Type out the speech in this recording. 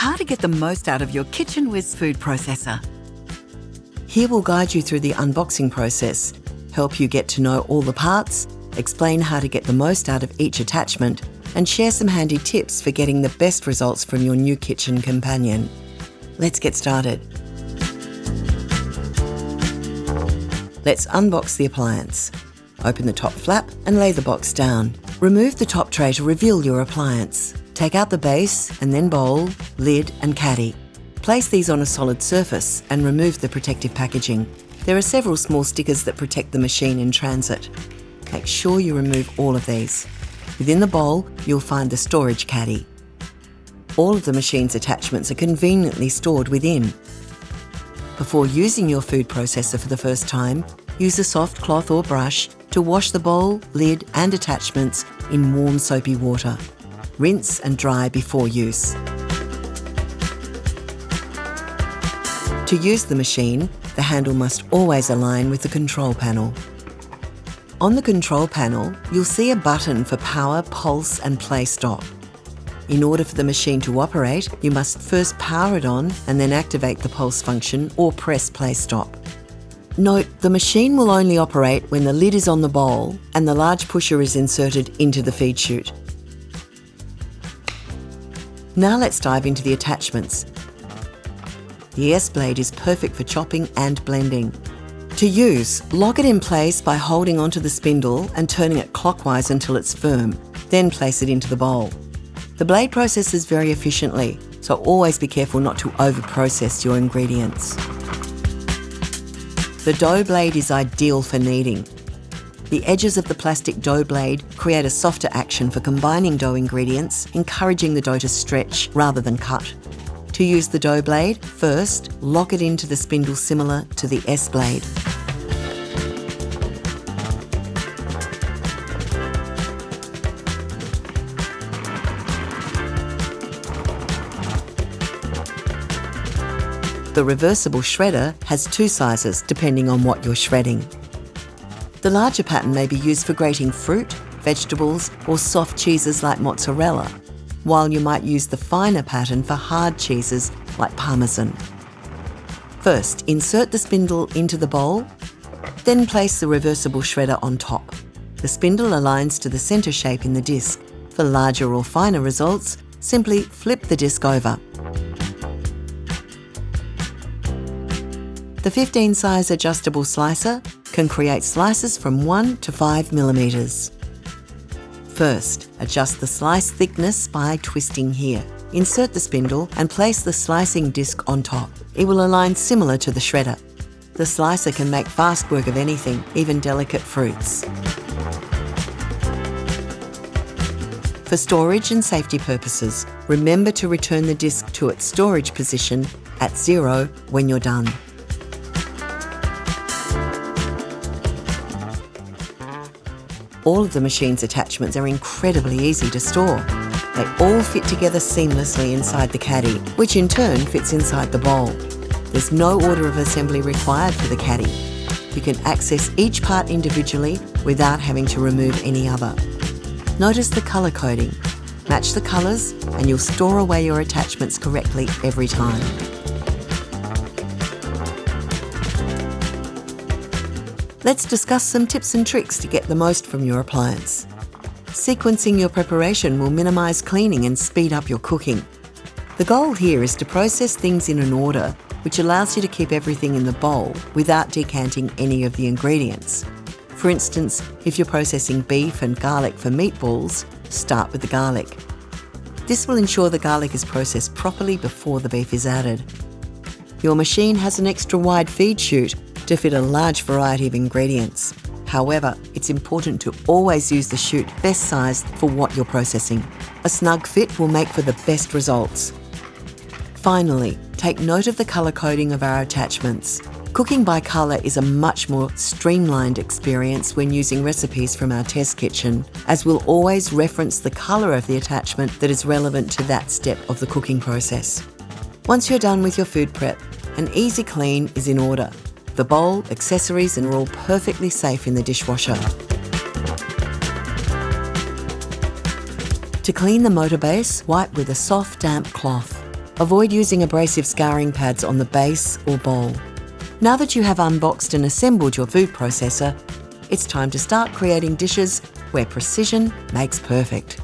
How to get the most out of your Kitchen Wizz food processor. Here we'll guide you through the unboxing process, help you get to know all the parts, explain how to get the most out of each attachment, and share some handy tips for getting the best results from your new kitchen companion. Let's get started. Let's unbox the appliance. Open the top flap and lay the box down. Remove the top tray to reveal your appliance. Take out the base and then bowl, lid and caddy. Place these on a solid surface and remove the protective packaging. There are several small stickers that protect the machine in transit. Make sure you remove all of these. Within the bowl, you'll find the storage caddy. All of the machine's attachments are conveniently stored within. Before using your food processor for the first time, use a soft cloth or brush to wash the bowl, lid and attachments in warm soapy water. Rinse and dry before use. To use the machine, the handle must always align with the control panel. On the control panel, you'll see a button for power, pulse and play stop. In order for the machine to operate, you must first power it on and then activate the pulse function or press play stop. Note, the machine will only operate when the lid is on the bowl and the large pusher is inserted into the feed chute. Now let's dive into the attachments. The S-blade is perfect for chopping and blending. To use, lock it in place by holding onto the spindle and turning it clockwise until it's firm, then place it into the bowl. The blade processes very efficiently, so always be careful not to over-process your ingredients. The dough blade is ideal for kneading. The edges of the plastic dough blade create a softer action for combining dough ingredients, encouraging the dough to stretch rather than cut. To use the dough blade, first, lock it into the spindle similar to the S-blade. The reversible shredder has two sizes depending on what you're shredding. The larger pattern may be used for grating fruit, vegetables or soft cheeses like mozzarella, while you might use the finer pattern for hard cheeses like parmesan. First, insert the spindle into the bowl, then place the reversible shredder on top. The spindle aligns to the centre shape in the disc. For larger or finer results, simply flip the disc over. The 15 size adjustable slicer can create slices from 1 to 5 millimeters. First, adjust the slice thickness by twisting here. Insert the spindle and place the slicing disc on top. It will align similar to the shredder. The slicer can make fast work of anything, even delicate fruits. For storage and safety purposes, remember to return the disc to its storage position at 0 when you're done. All of the machine's attachments are incredibly easy to store. They all fit together seamlessly inside the caddy, which in turn fits inside the bowl. There's no order of assembly required for the caddy. You can access each part individually without having to remove any other. Notice the colour coding. Match the colours and you'll store away your attachments correctly every time. Let's discuss some tips and tricks to get the most from your appliance. Sequencing your preparation will minimise cleaning and speed up your cooking. The goal here is to process things in an order which allows you to keep everything in the bowl without decanting any of the ingredients. For instance, if you're processing beef and garlic for meatballs, start with the garlic. This will ensure the garlic is processed properly before the beef is added. Your machine has an extra wide feed chute to fit a large variety of ingredients. However, it's important to always use the chute best sized for what you're processing. A snug fit will make for the best results. Finally, take note of the colour coding of our attachments. Cooking by colour is a much more streamlined experience when using recipes from our test kitchen, as we'll always reference the colour of the attachment that is relevant to that step of the cooking process. Once you're done with your food prep, an easy clean is in order. The bowl, accessories are all perfectly safe in the dishwasher. To clean the motor base, wipe with a soft, damp cloth. Avoid using abrasive scouring pads on the base or bowl. Now that you have unboxed and assembled your food processor, it's time to start creating dishes where precision makes perfect.